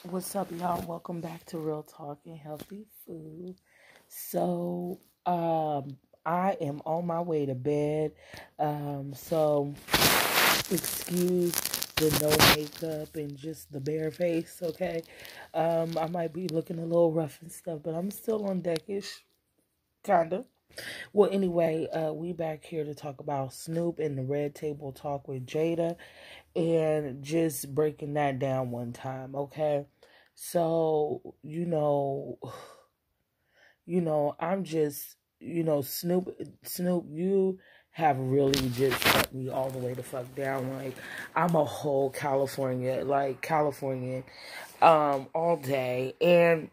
What's up, y'all? Welcome back to Real Talk and Healthy Food. So, I am on my way to bed. So excuse the no makeup and just the bare face, okay? I might be looking a little rough and stuff, but I'm still on deckish, kinda. Well, anyway, we back here to talk about Snoop and the Red Table Talk with Jada and just breaking that down one time, okay? So, I'm just, Snoop, you have really just shut me all the way the fuck down. Like, I'm a whole Californian, all day. And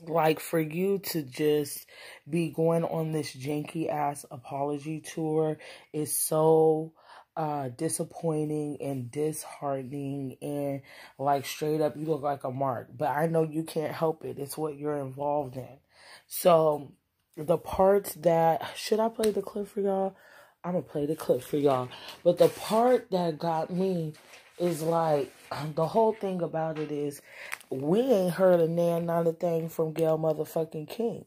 like for you to just be going on this janky ass apology tour is so disappointing and disheartening, and like straight up you look like a mark, but I know you can't help it. It's what you're involved in. So the parts that, should I play the clip for y'all? I'm gonna play the clip for y'all. But the part that got me is like, the whole thing about it is, we ain't heard a not a thing from Gayle motherfucking King.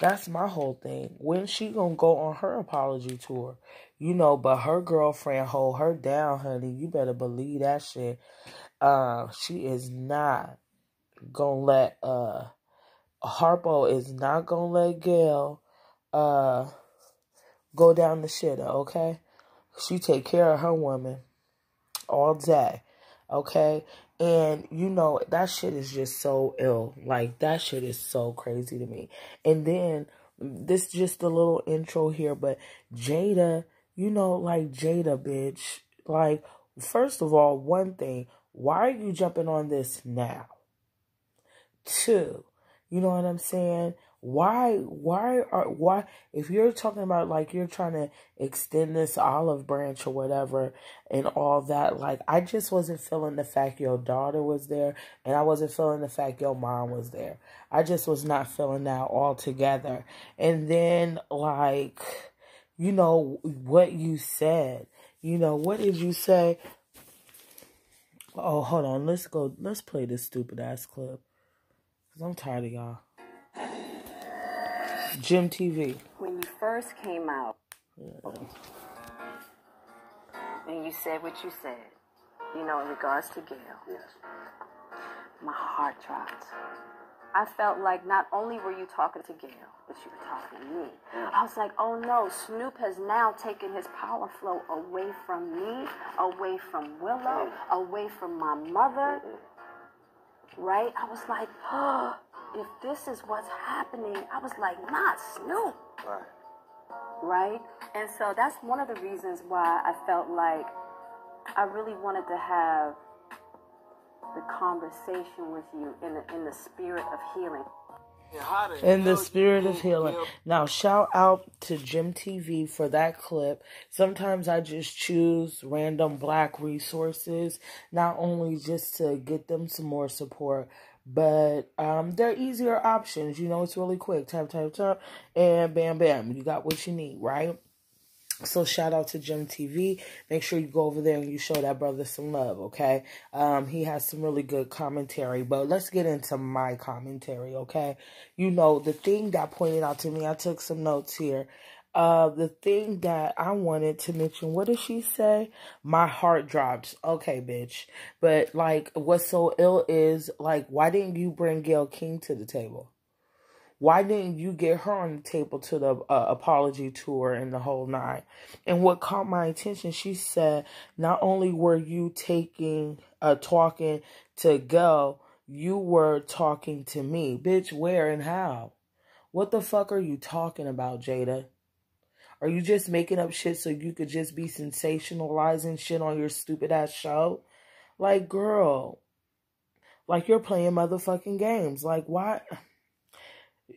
That's my whole thing. When she gonna go on her apology tour? But her girlfriend hold her down, honey. You better believe that shit. She is not gonna let, Harpo is not gonna let Gayle, go down the shitter, okay? She take care of her woman all day, okay? And, that shit is just so ill. Like, that shit is so crazy to me. And then, this just a little intro here, but Jada, Jada, bitch. Like, first of all, one thing, why are you jumping on this now? Two, you know what I'm saying? Why, if you're talking about, like, you're trying to extend this olive branch or whatever and all that, like, I just wasn't feeling the fact your daughter was there, and I wasn't feeling the fact your mom was there. I just was not feeling that altogether. And then, like, what you said, what did you say? Oh, hold on, let's play this stupid ass clip, because I'm tired of y'all. Jim TV. When you first came out, and you said what you said, in regards to Gayle, yes, my heart dropped. I felt like not only were you talking to Gayle, but you were talking to me. I was like, oh no, Snoop has now taken his power flow away from me, away from Willow, away from my mother, right? I was like, oh, if this is what's happening, I was like, not Snoop. Right? And so that's one of the reasons why I felt like I really wanted to have the conversation with you in the spirit of healing. In the spirit of healing. Now, shout out to Jim TV for that clip. Sometimes I just choose random black resources, not only just to get them some more support, but they're easier options. It's really quick. Tap, tap, tap, and bam, bam. You got what you need, right? So shout out to Jim TV. Make sure you go over there and you show that brother some love, okay? He has some really good commentary. But let's get into my commentary, okay? The thing that pointed out to me, I took some notes here. The thing that I wanted to mention, what did she say? My heart drops. Okay, bitch. But, like, what's so ill is, like, why didn't you bring Gayle King to the table? Why didn't you get her on the table to the apology tour and the whole nine? And what caught my attention, she said, not only were you talking to Gayle, you were talking to me. Bitch, where and how? What the fuck are you talking about, Jada? Are you just making up shit so you could just be sensationalizing shit on your stupid ass show? Like, girl, like you're playing motherfucking games. Like, why?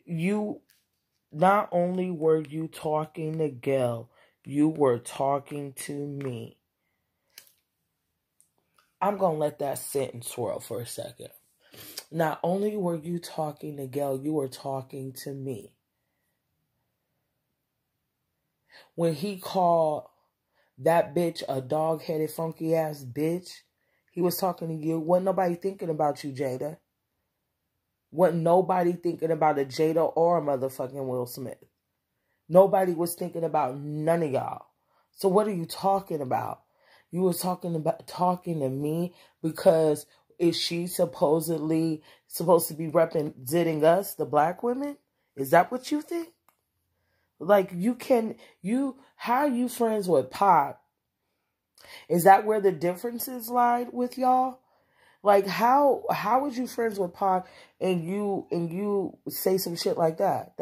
You, not only were you talking to Gayle, you were talking to me. I'm going to let that sit and swirl for a second. Not only were you talking to Gayle, you were talking to me. When he called that bitch a dog-headed, funky-ass bitch, He was talking to you. Wasn't nobody thinking about you, Jada. Wasn't nobody thinking about a Jada or a motherfucking Will Smith. Nobody was thinking about none of y'all. So what are you talking about? You were talking to me because is she supposedly supposed to be representing us, the black women? Is that what you think? Like how are you friends with Pac? Is that where the differences lie with y'all? Like how was you friends with Pac and you say some shit like that?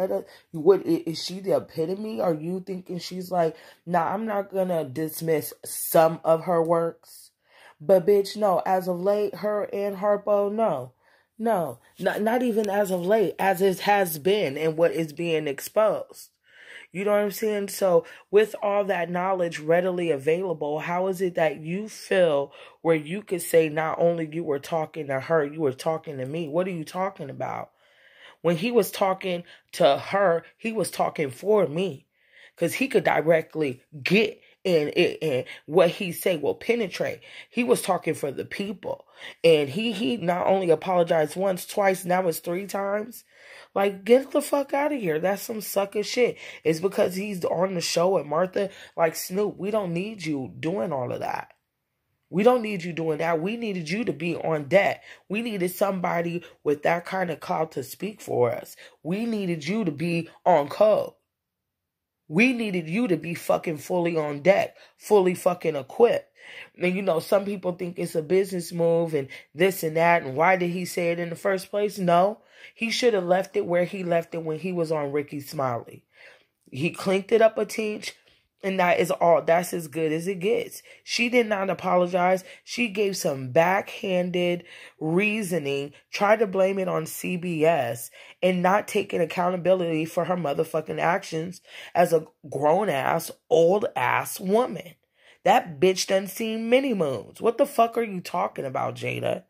What is she the epitome? Are you thinking she's like, nah, I'm not gonna dismiss some of her works, but bitch, no. As of late, her and Harpo, no, not even as of late, as it has been and what is being exposed. You know what I'm saying? So with all that knowledge readily available, how is it that you feel where you could say not only you were talking to her, you were talking to me? What are you talking about? When he was talking to her, he was talking for me. Because he could directly get in what he say will penetrate. He was talking for the people. And he not only apologized once, twice, now it's 3 times. Like, get the fuck out of here. That's some sucker shit. It's because he's on the show with Martha. Like, Snoop, we don't need you doing all of that. We don't need you doing that. We needed you to be on deck. We needed somebody with that kind of clout to speak for us. We needed you to be on code. We needed you to be fucking fully on deck, fully fucking equipped. And you know, some people think it's a business move and this and that. And why did he say it in the first place? No, he should have left it where he left it when he was on Ricky Smiley. He clinked it up a teach. And that's as good as it gets. She did not apologize. She gave some backhanded reasoning, tried to blame it on CBS, and not taking accountability for her motherfucking actions as a grown-ass, old-ass woman. That bitch done seen many moons. What the fuck are you talking about, Jada?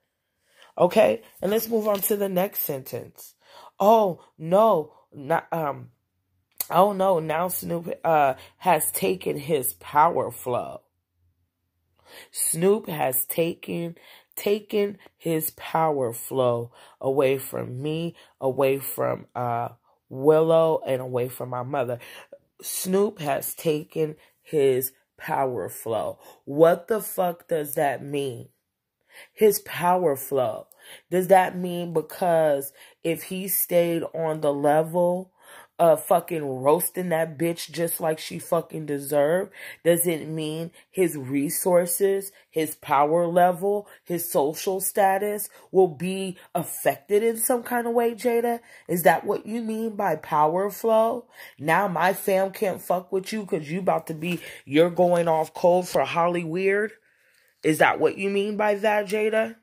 Okay, and let's move on to the next sentence. Oh, no, not, oh no, now Snoop has taken his power flow. Snoop has taken his power flow away from me, away from Willow, and away from my mother. Snoop has taken his power flow. What the fuck does that mean? His power flow. Does that mean because if he stayed on the level fucking roasting that bitch just like she fucking deserved? Does it mean his resources, his power level, his social status will be affected in some kind of way, Jada? Is that what you mean by power flow? Now my fam can't fuck with you because you're going off cold for Hollyweird? Is that what you mean by that, Jada?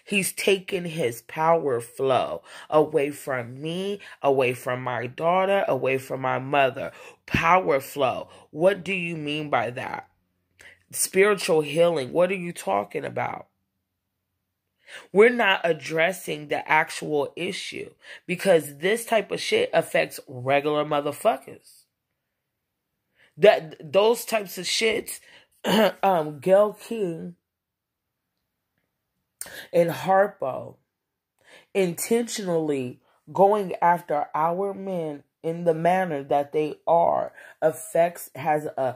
He's taken his power flow away from me, away from my daughter, away from my mother. Power flow. What do you mean by that? Spiritual healing. What are you talking about? We're not addressing the actual issue because this type of shit affects regular motherfuckers. Those types of shits, Gayleking and Harpo intentionally going after our men in the manner that they are has a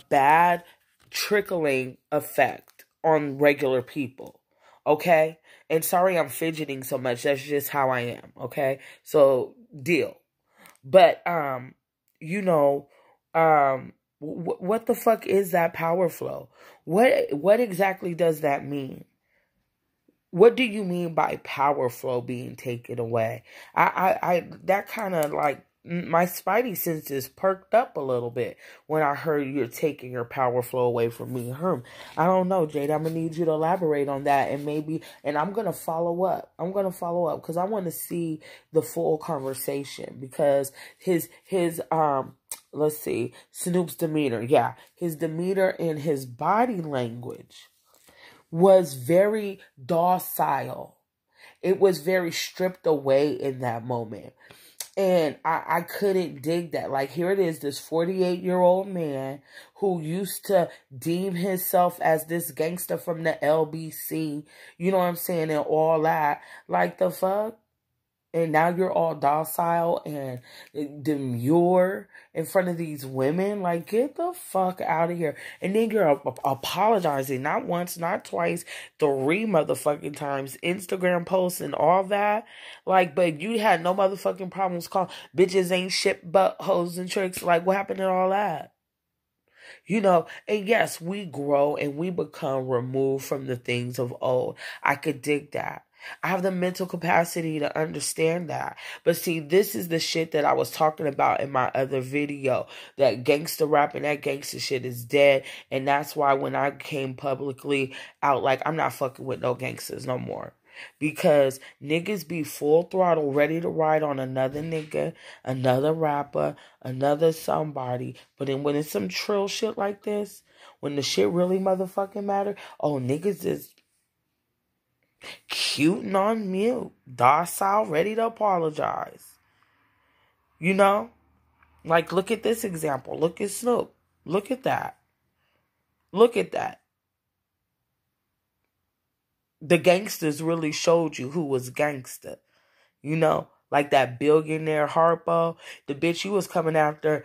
bad trickling effect on regular people. Okay? And sorry I'm fidgeting so much. That's just how I am. Okay? So deal. But what the fuck is that power flow? What exactly does that mean? What do you mean by power flow being taken away? I that kind of like my spidey senses perked up a little bit when I heard you're taking your power flow away from me and her. I don't know, Jade. I'm gonna need you to elaborate on that and I'm gonna follow up. Because I want to see the full conversation because his let's see, Snoop's demeanor. Yeah, his demeanor and his body language was very docile. It was very stripped away in that moment. And I couldn't dig that. Like, here it is, this 48-year-old man who used to deem himself as this gangster from the LBC, you know what I'm saying, and all that. Like, the fuck? And now you're all docile and demure in front of these women. Like, get the fuck out of here. And then you're apologizing. Not once, not twice, 3 motherfucking times. Instagram posts and all that. Like, but you had no motherfucking problems calling bitches ain't shit but hoes and tricks. Like, what happened to all that? You know, and yes, we grow and we become removed from the things of old. I could dig that. I have the mental capacity to understand that. But see, this is the shit that I was talking about in my other video. That gangster rap and that gangster shit is dead. And that's why when I came publicly out, like, I'm not fucking with no gangsters no more. Because niggas be full throttle, ready to ride on another nigga, another rapper, another somebody. But then when it's some trill shit like this, when the shit really motherfucking matter, oh, niggas is cute and on mute, docile, ready to apologize. You know? Like, look at this example. Look at Snoop. Look at that. Look at that. The gangsters really showed you who was gangster. You know? Like that billionaire Harpo. The bitch you was coming after,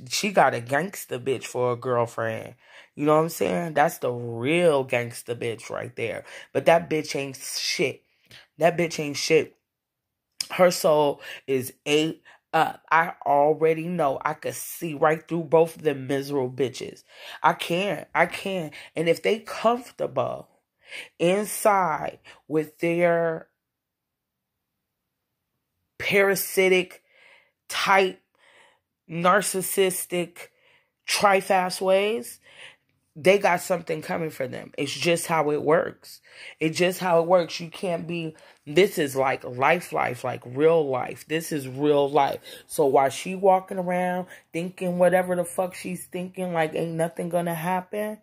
she got a gangster bitch for a girlfriend. You know what I'm saying? That's the real gangster bitch right there. But that bitch ain't shit. That bitch ain't shit. Her soul is ate up. I already know. I could see right through both of them miserable bitches. I can. And if they comfortable inside with their parasitic, type, narcissistic, trifast ways, they got something coming for them. It's just how it works. It's just how it works. You can't be, this is like life, like real life. This is real life. So while she walking around thinking whatever the fuck she's thinking, like ain't nothing gonna happen,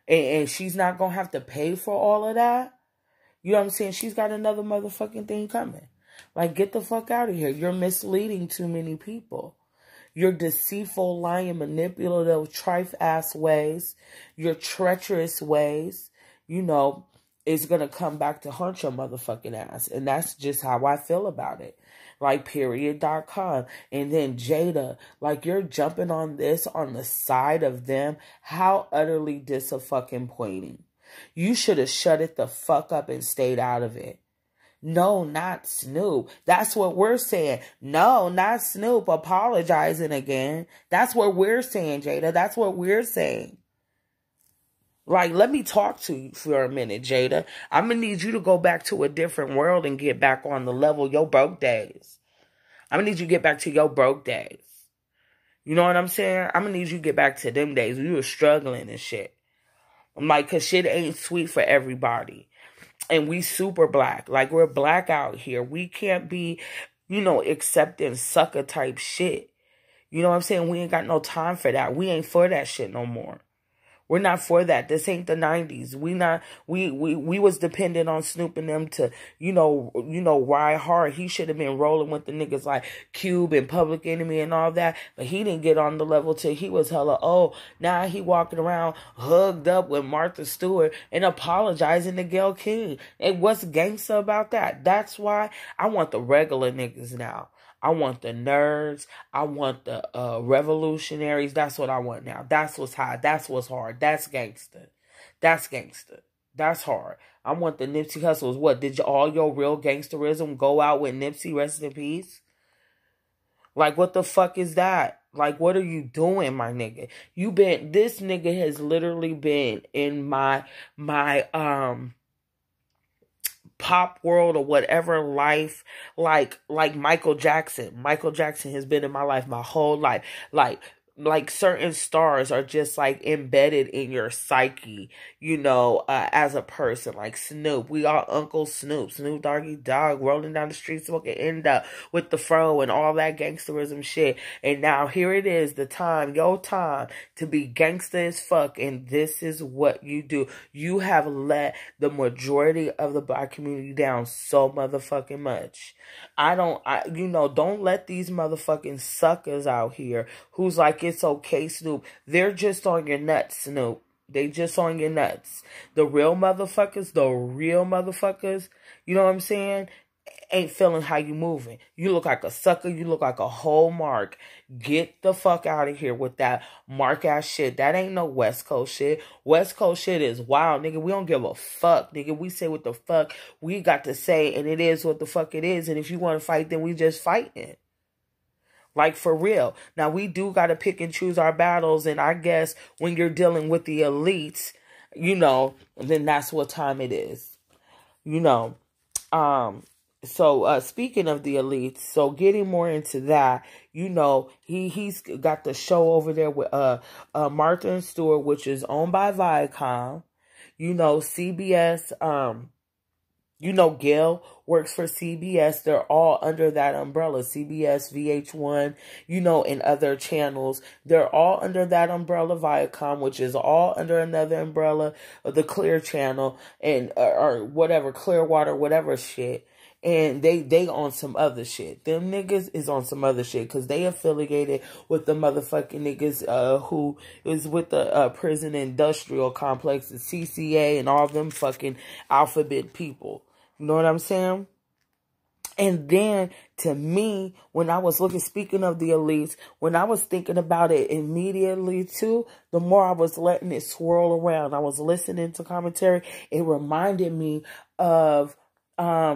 and she's not gonna have to pay for all of that, you know what I'm saying? She's got another motherfucking thing coming. Like, get the fuck out of here. You're misleading too many people. Your deceitful, lying, manipulative, trife-ass ways, your treacherous ways, you know, is going to come back to haunt your motherfucking ass. And that's just how I feel about it. Like, period.com. And then Jada, like, you're jumping on this on the side of them. How utterly disappointing. You should have shut it the fuck up and stayed out of it. No, not Snoop. That's what we're saying. No, not Snoop apologizing again. That's what we're saying, Jada. That's what we're saying. Like, let me talk to you for a minute, Jada. I'm going to need you to go back to a different world and get back on the level of your broke days. I'm going to need you to get back to your broke days. You know what I'm saying? I'm going to need you to get back to them days when you were struggling and shit. I'm like, because shit ain't sweet for everybody. And we super black. Like, we're black out here. We can't be, you know, accepting sucker type shit. You know what I'm saying? We ain't got no time for that. We ain't for that shit no more. We're not for that. This ain't the 90s. We was dependent on Snoop and them to, you know, ride hard. He should have been rolling with the niggas like Cube and Public Enemy and all that. But he didn't get on the level till he was hella old. Now he walking around hugged up with Martha Stewart and apologizing to gayleking. And what's gangsta about that? That's why I want the regular niggas now. I want the nerds. I want the revolutionaries. That's what I want now. That's what's hot. That's what's hard. That's gangster. That's gangster. That's hard. I want the Nipsey Hussles. What, did all your real gangsterism go out with Nipsey, rest in peace? Like, what the fuck is that? Like, what are you doing, my nigga? This nigga has literally been in my pop world or whatever life, like Michael Jackson. Michael Jackson has been in my life my whole life. Like, like certain stars are just like embedded in your psyche, as a person. Like Snoop, we all Uncle Snoop Doggy Dog, rolling down the street smoking Enda with the fro and all that gangsterism shit. And now here it is, your time to be gangster as fuck, and this is what you do. You have let the majority of the black community down so motherfucking much. Don't let these motherfucking suckers out here who's like, it's okay, Snoop. They're just on your nuts, Snoop. They just on your nuts. The real motherfuckers, you know what I'm saying, ain't feeling how you moving. You look like a sucker. You look like a whole mark. Get the fuck out of here with that mark ass shit. That ain't no West Coast shit. West Coast shit is wild, nigga. We don't give a fuck, nigga. We say what the fuck we got to say, and it is what the fuck it is. And if you want to fight, then we just fighting. Like, for real. Now, we do got to pick and choose our battles. And I guess when you're dealing with the elites, then that's what time it is. So, speaking of the elites, so getting more into that, he's got the show over there with Martha and Stewart, which is owned by Viacom. CBS, Gayle works for CBS. They're all under that umbrella. CBS, VH1, and other channels. They're all under that umbrella, Viacom, which is all under another umbrella of the Clear Channel and or whatever, Clearwater, whatever shit. And they on some other shit. Them niggas is on some other shit because they affiliated with the motherfucking niggas who is with the prison industrial complex, the CCA, and all them fucking alphabet people. You know what I'm saying? And then, to me, when I was speaking of the elites, when I was thinking about it immediately, too, the more I was letting it swirl around, I was listening to commentary, it reminded me of a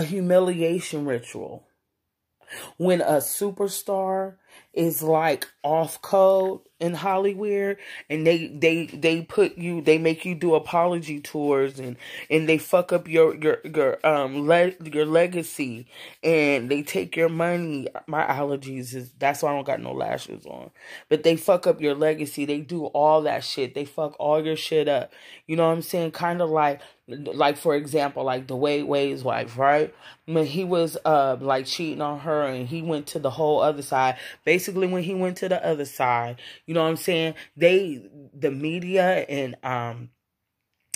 humiliation ritual. When a superstar is like off code in Hollywood, and they make you do apology tours, and they fuck up your legacy, and they take your money. My allergies that's why I don't got no lashes on. But they fuck up your legacy. They do all that shit. They fuck all your shit up. You know what I'm saying? Kind of like for example, like the Wade's wife, right? When he was like cheating on her, and he went to the whole other side. Basically, when he went to the other side, you know what I'm saying? The media and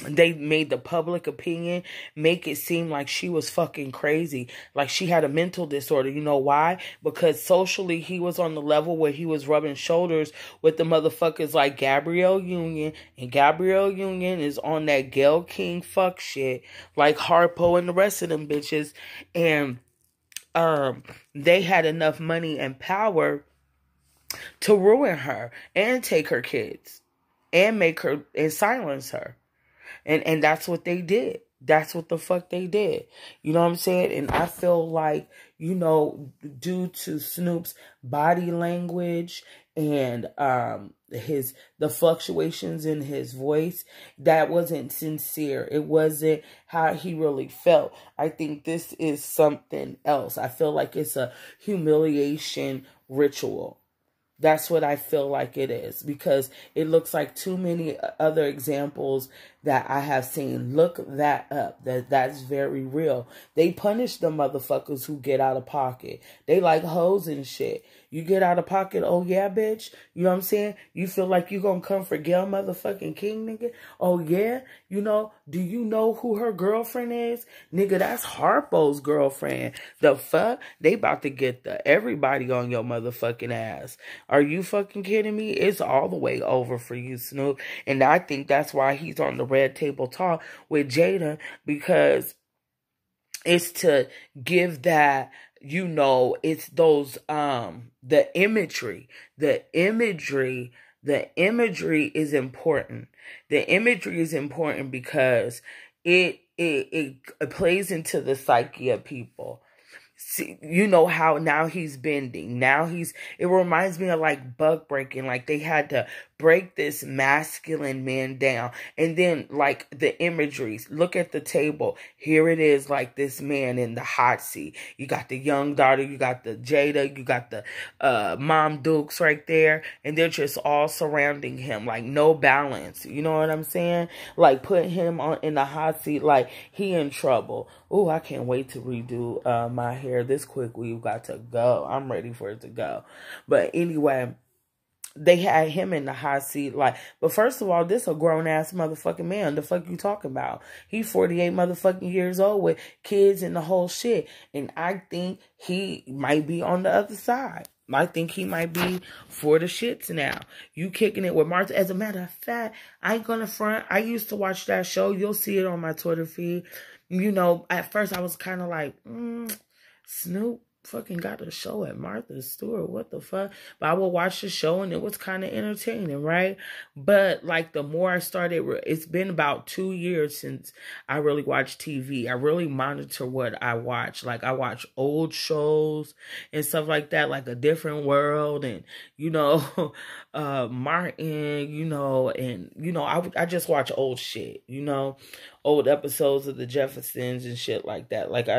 they made the public opinion make it seem like she was fucking crazy. Like she had a mental disorder. You know why? Because socially, he was on the level where he was rubbing shoulders with the motherfuckers like Gabrielle Union. And Gabrielle Union is on that gayleking fuck shit. Like Harpo and the rest of them bitches. And they had enough money and power to ruin her and take her kids and make her and silence her. And that's what they did. That's what the fuck they did. You know what I'm saying? And I feel like, due to Snoop's body language and the fluctuations in his voice, that wasn't sincere. It wasn't how he really felt. I think this is something else. I feel like it's a humiliation ritual. That's what I feel like it is, because it looks like too many other examples that I have seen. Look that up. That's very real. They punish the motherfuckers who get out of pocket. They like hoes and shit. You get out of pocket, oh yeah, bitch. You know what I'm saying? You feel like you gonna come for Gayle motherfucking King, nigga? Oh yeah? Do you know who her girlfriend is? Nigga, that's Harpo's girlfriend. The fuck? They about to get everybody on your motherfucking ass. Are you fucking kidding me? It's all the way over for you, Snoop. And I think that's why he's on the Red Table Talk with Jada, because it's to give that, it's those, the imagery is important. The imagery is important because it plays into the psyche of people. See, how now he's bending. It reminds me of like buck breaking. Like they had to break this masculine man down. And then, like, the imageries. Look at the table. Here it is, like, this man in the hot seat. You got the young daughter. You got the Jada. You got the mom dukes right there. And they're just all surrounding him. Like, no balance. You know what I'm saying? Like, put him in the hot seat like he in trouble. Oh, I can't wait to redo my hair. This quick we've got to go. I'm ready for it to go. But anyway, they had him in the hot seat. Like, but first of all, this a grown-ass motherfucking man. The fuck you talking about? He 48 motherfucking years old with kids and the whole shit. And I think he might be on the other side. I think he might be for the shits now. You kicking it with Martha. As a matter of fact, I ain't gonna front. I used to watch that show. You'll see it on my Twitter feed. You know, at first I was kind of like, Snoop fucking got a show at Martha Stewart. What the fuck? But I would watch the show and it was kind of entertaining, right? But like the more I started, it's been about 2 years since I really watched TV. I really monitor what I watch. Like I watch old shows and stuff like that, like A Different World and, you know, Martin, you know, and, you know, I just watch old shit, you know, old episodes of the Jeffersons and shit like that. Like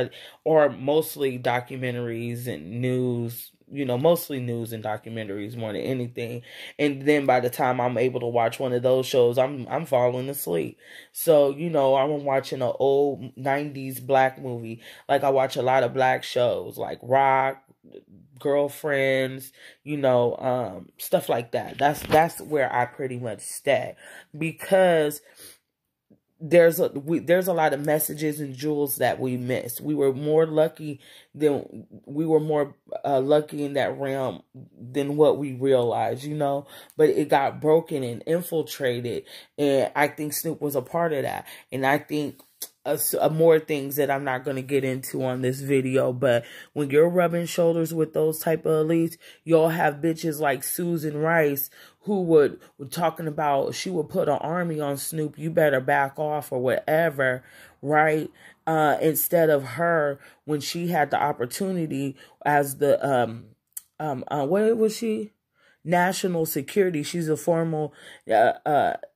or mostly documentaries and news, you know, mostly news and documentaries more than anything. And then by the time I'm able to watch one of those shows, I'm falling asleep. So, you know, I'm watching an old 90s black movie. Like I watch a lot of black shows like Rock, Girlfriends, you know, stuff like that. That's where I pretty much stay, because there's a lot of messages and jewels that we missed. We were more lucky in that realm than what we realized, you know, but it got broken and infiltrated. And I think Snoop was a part of that. And I think more things that I'm not going to get into on this video, but when you're rubbing shoulders with those type of elites, you'll have bitches like Susan Rice who would talking about she would put an army on Snoop, you better back off or whatever, right? Instead of her, when she had the opportunity as the what was she? National security. She's a formal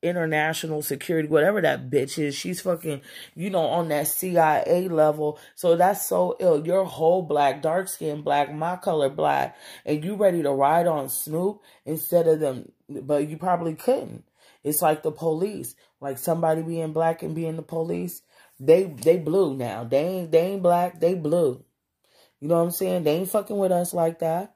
international security, whatever that bitch is. She's fucking, you know, on that CIA level. So that's so ill. You're whole black, dark skin black, my color black, and you ready to ride on Snoop instead of them, but you probably couldn't. It's like the police, like somebody being black and being the police. They blue now. They ain't black, they blue. You know what I'm saying? They ain't fucking with us like that.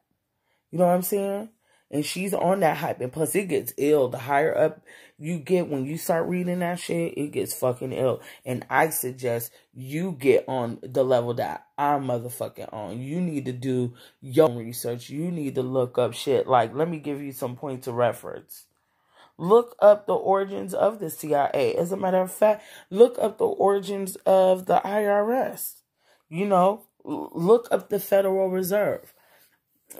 You know what I'm saying? And she's on that hype. And plus, it gets ill. The higher up you get when you start reading that shit, it gets fucking ill. And I suggest you get on the level that I'm motherfucking on. You need to do your own research. You need to look up shit. Like, let me give you some points of reference. Look up the origins of the CIA. As a matter of fact, look up the origins of the IRS. You know, look up the Federal Reserve.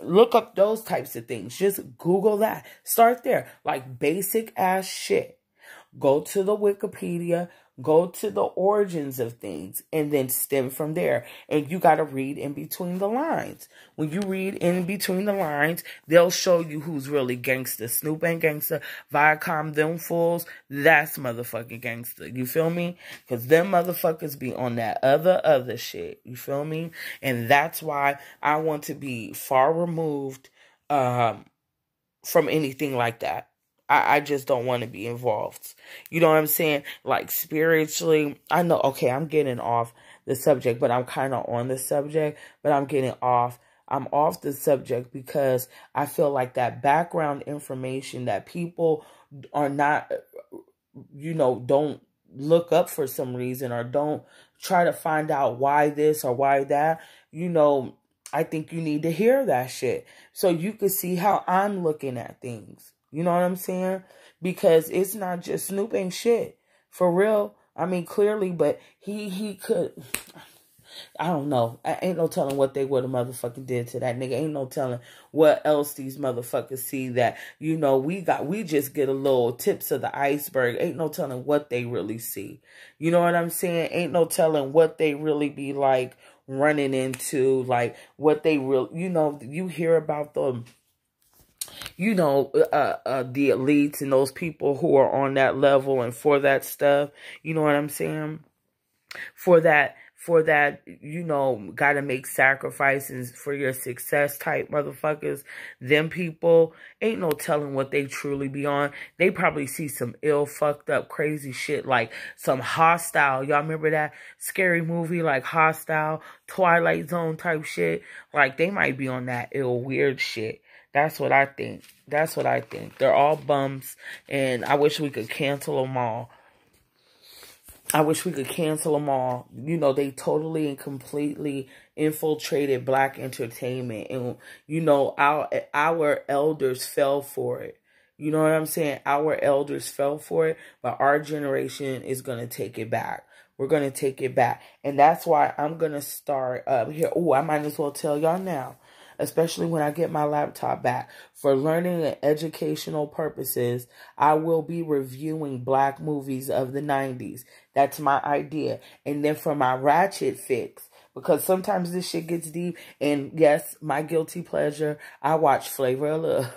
Look up those types of things. Just Google that. Start there. Like basic ass shit. Go to the Wikipedia. Go to the origins of things and then stem from there. And you got to read in between the lines. When you read in between the lines, they'll show you who's really gangster. Snoop ain't gangster. Viacom, them fools, that's motherfucking gangster. You feel me? Because them motherfuckers be on that other shit. You feel me? And that's why I want to be far removed from anything like that. I just don't want to be involved. You know what I'm saying? Like spiritually, I know, okay, I'm getting off the subject, but I'm kind of on the subject, but I'm getting off. I'm off the subject because I feel like that background information that people are not, you know, don't look up for some reason or don't try to find out why this or why that, you know, I think you need to hear that shit so you can see how I'm looking at things. You know what I'm saying? Because it's not just Snoop ain't shit. For real. I mean, clearly, but he could. I don't know. I ain't no telling what they would have motherfucking did to that nigga. Ain't no telling what else these motherfuckers see that, you know, we just get a little tips of the iceberg. Ain't no telling what they really see. You know what I'm saying? Ain't no telling what they really be like running into, like what they really, you know, you hear about you know, the elites and those people who are on that level and for that stuff. You know what I'm saying? For that, you know, gotta make sacrifices for your success type motherfuckers. Them people, ain't no telling what they truly be on. They probably see some ill, fucked up, crazy shit, like some Hostile. Y'all remember that scary movie, like Hostile, Twilight Zone type shit? Like, they might be on that ill, weird shit. That's what I think. That's what I think. They're all bums, and I wish we could cancel them all. I wish we could cancel them all. You know, they totally and completely infiltrated black entertainment. And, you know, our elders fell for it. You know what I'm saying? Our elders fell for it, but our generation is going to take it back. We're going to take it back. And that's why I'm going to start here. Oh, I might as well tell y'all now, especially when I get my laptop back. For learning and educational purposes, I will be reviewing black movies of the 90s. That's my idea. And then for my ratchet fix, because sometimes this shit gets deep, and yes, my guilty pleasure, I watch Flavor of Love.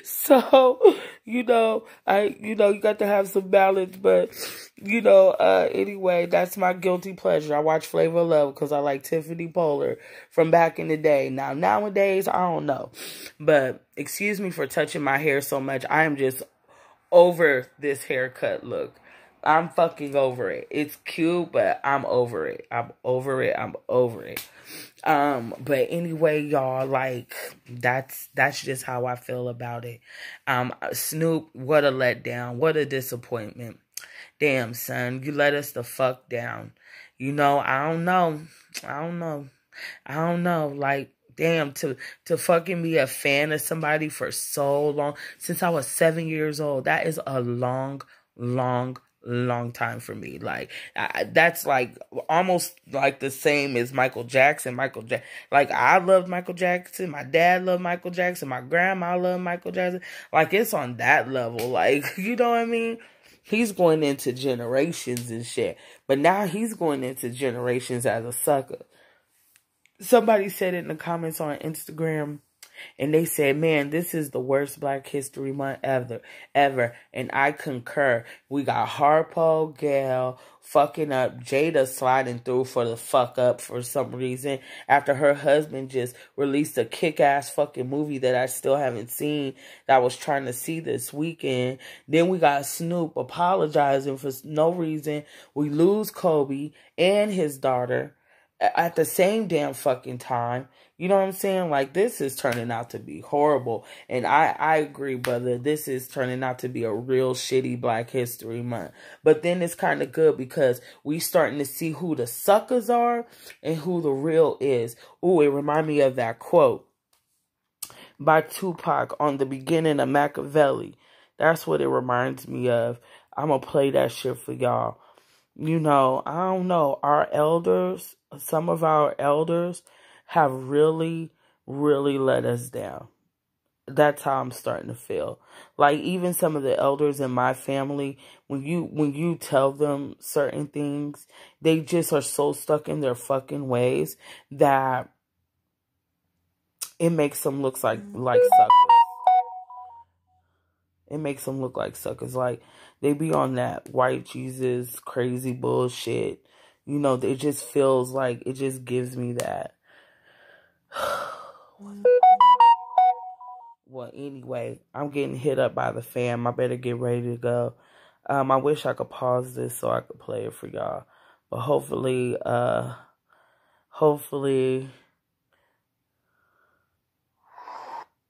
So, you know, you got to have some balance, but, you know, anyway, that's my guilty pleasure. I watch Flavor of Love because I like Tiffany Pollard from back in the day. Now, nowadays, I don't know, but excuse me for touching my hair so much. I am just over this haircut look. I'm fucking over it. It's cute, but I'm over it. I'm over it. But anyway, y'all, like, that's just how I feel about it. Snoop, what a letdown. What a disappointment. Damn, son, you let us the fuck down. You know, I don't know. Like, damn, to fucking be a fan of somebody for so long, since I was 7 years old, that is a long time for me. Like, that's like almost like the same as Michael Jackson. Like, I loved Michael Jackson. My dad loved Michael Jackson. My grandma loved Michael Jackson. Like, it's on that level. Like, you know what I mean? He's going into generations and shit. But now he's going into generations as a sucker. Somebody said it in the comments on Instagram, and they said, man, this is the worst Black History Month ever. And I concur. We got Harpo, Gayle fucking up, Jada sliding through for the fuck up for some reason after her husband just released a kick-ass fucking movie that I still haven't seen, that I was trying to see this weekend. Then we got Snoop apologizing for no reason. We lose Kobe and his daughter at the same damn fucking time. You know what I'm saying? Like, this is turning out to be horrible. And I agree, brother. This is turning out to be a real shitty Black History Month. But then it's kind of good because we starting to see who the suckers are and who the real is. Ooh, it reminded me of that quote by Tupac on the beginning of Machiavelli. That's what it reminds me of. I'm going to play that shit for y'all. You know, I don't know. Our elders, some of our elders have really let us down. That's how I'm starting to feel. Like, even some of the elders in my family, when you tell them certain things, they just are so stuck in their fucking ways that it makes them look like suckers. It makes them look like suckers. Like, they be on that white Jesus crazy bullshit. You know, it just feels like, it just gives me that. Well, anyway, I'm getting hit up by the fam. I better get ready to go. I wish I could pause this so I could play it for y'all. But hopefully,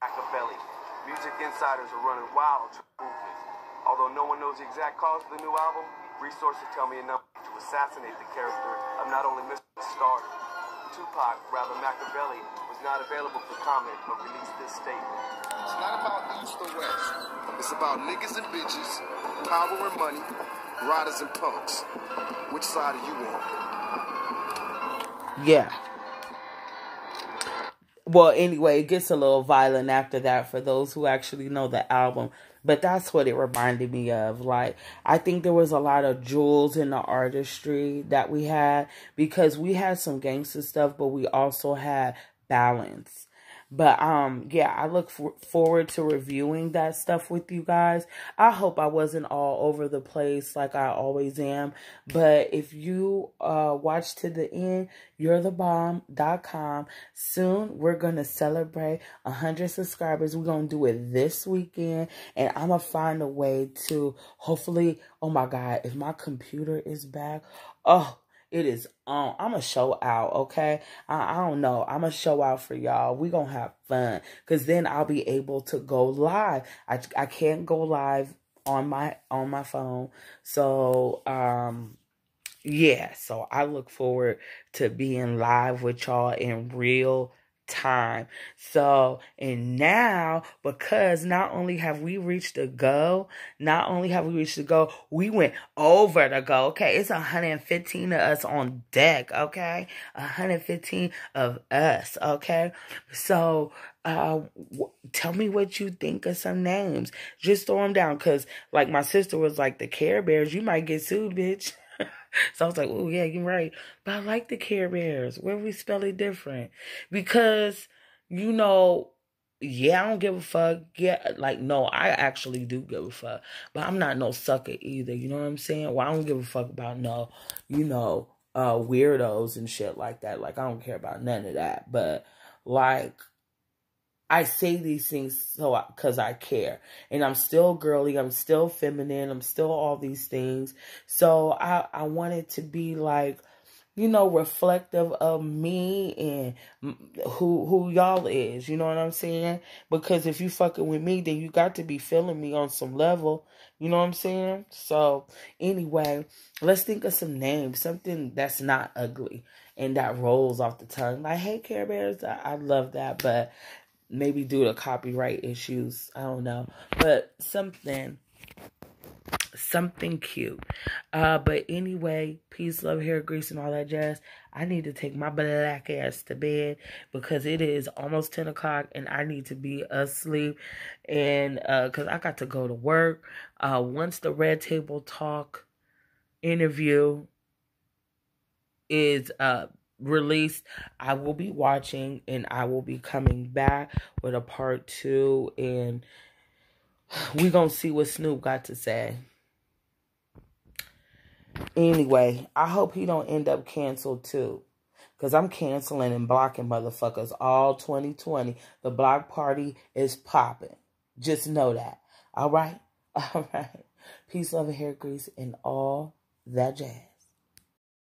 Machiavelli. Music insiders are running wild to movement. Although no one knows the exact cause of the new album, resources tell me enough to assassinate the character of not only Mr. Starter. Tupac, rather Machiavelli, was not available for comment but released this statement. It's not about East or West. It's about niggas and bitches, power and money, riders and punks. Which side are you on? Yeah. Well, anyway, it gets a little violent after that for those who actually know the album. But that's what it reminded me of. Like, I think there was a lot of jewels in the artistry that we had, because we had some gangster stuff, but we also had balance. But, yeah, I look forward to reviewing that stuff with you guys. I hope I wasn't all over the place like I always am. But if you watch to the end, you'rethebomb.com. Soon, we're going to celebrate 100 subscribers. We're going to do it this weekend. And I'm going to find a way to hopefully, oh my God, if my computer is back, oh, it is on. I'm going to show out, okay? I don't know. I'm going to show out for y'all. We're going to have fun. Because then I'll be able to go live. I can't go live on my phone. So, yeah. So I look forward to being live with y'all in real time. So, and now, because not only have we reached the goal, we went over the goal. Okay, it's 115 of us on deck. Okay, 115 of us. Okay, so tell me what you think of some names. Just throw them down, because like my sister was like, the Care Bears, you might get sued, bitch. So I was like, oh, yeah, you're right. But I like the Care Bears. Where we spell it different? Because, you know, yeah, I don't give a fuck. Yeah, like, no, I actually do give a fuck. But I'm not no sucker either. You know what I'm saying? Well, I don't give a fuck about no, you know, weirdos and shit like that. Like, I don't care about none of that. But, like, I say these things because I care. And I'm still girly. I'm still feminine. I'm still all these things. So I want it to be like, you know, reflective of me and who y'all is. You know what I'm saying? Because if you fucking with me, then you got to be feeling me on some level. You know what I'm saying? So anyway, let's think of some names. Something that's not ugly and that rolls off the tongue. Like, hey, Care Bears. I love that. But maybe due to copyright issues, I don't know, but something cute. But anyway, peace, love, hair grease, and all that jazz. I need to take my black ass to bed because it is almost 10 o'clock and I need to be asleep. And because I got to go to work. Once the Red Table Talk interview is released, I will be watching and I will be coming back with a part 2, and we gonna see what Snoop got to say. Anyway, I hope he don't end up canceled too, because I'm canceling and blocking motherfuckers all 2020. The block party is popping. Just know that. All right? All right. Peace, love, and hair grease, and all that jazz.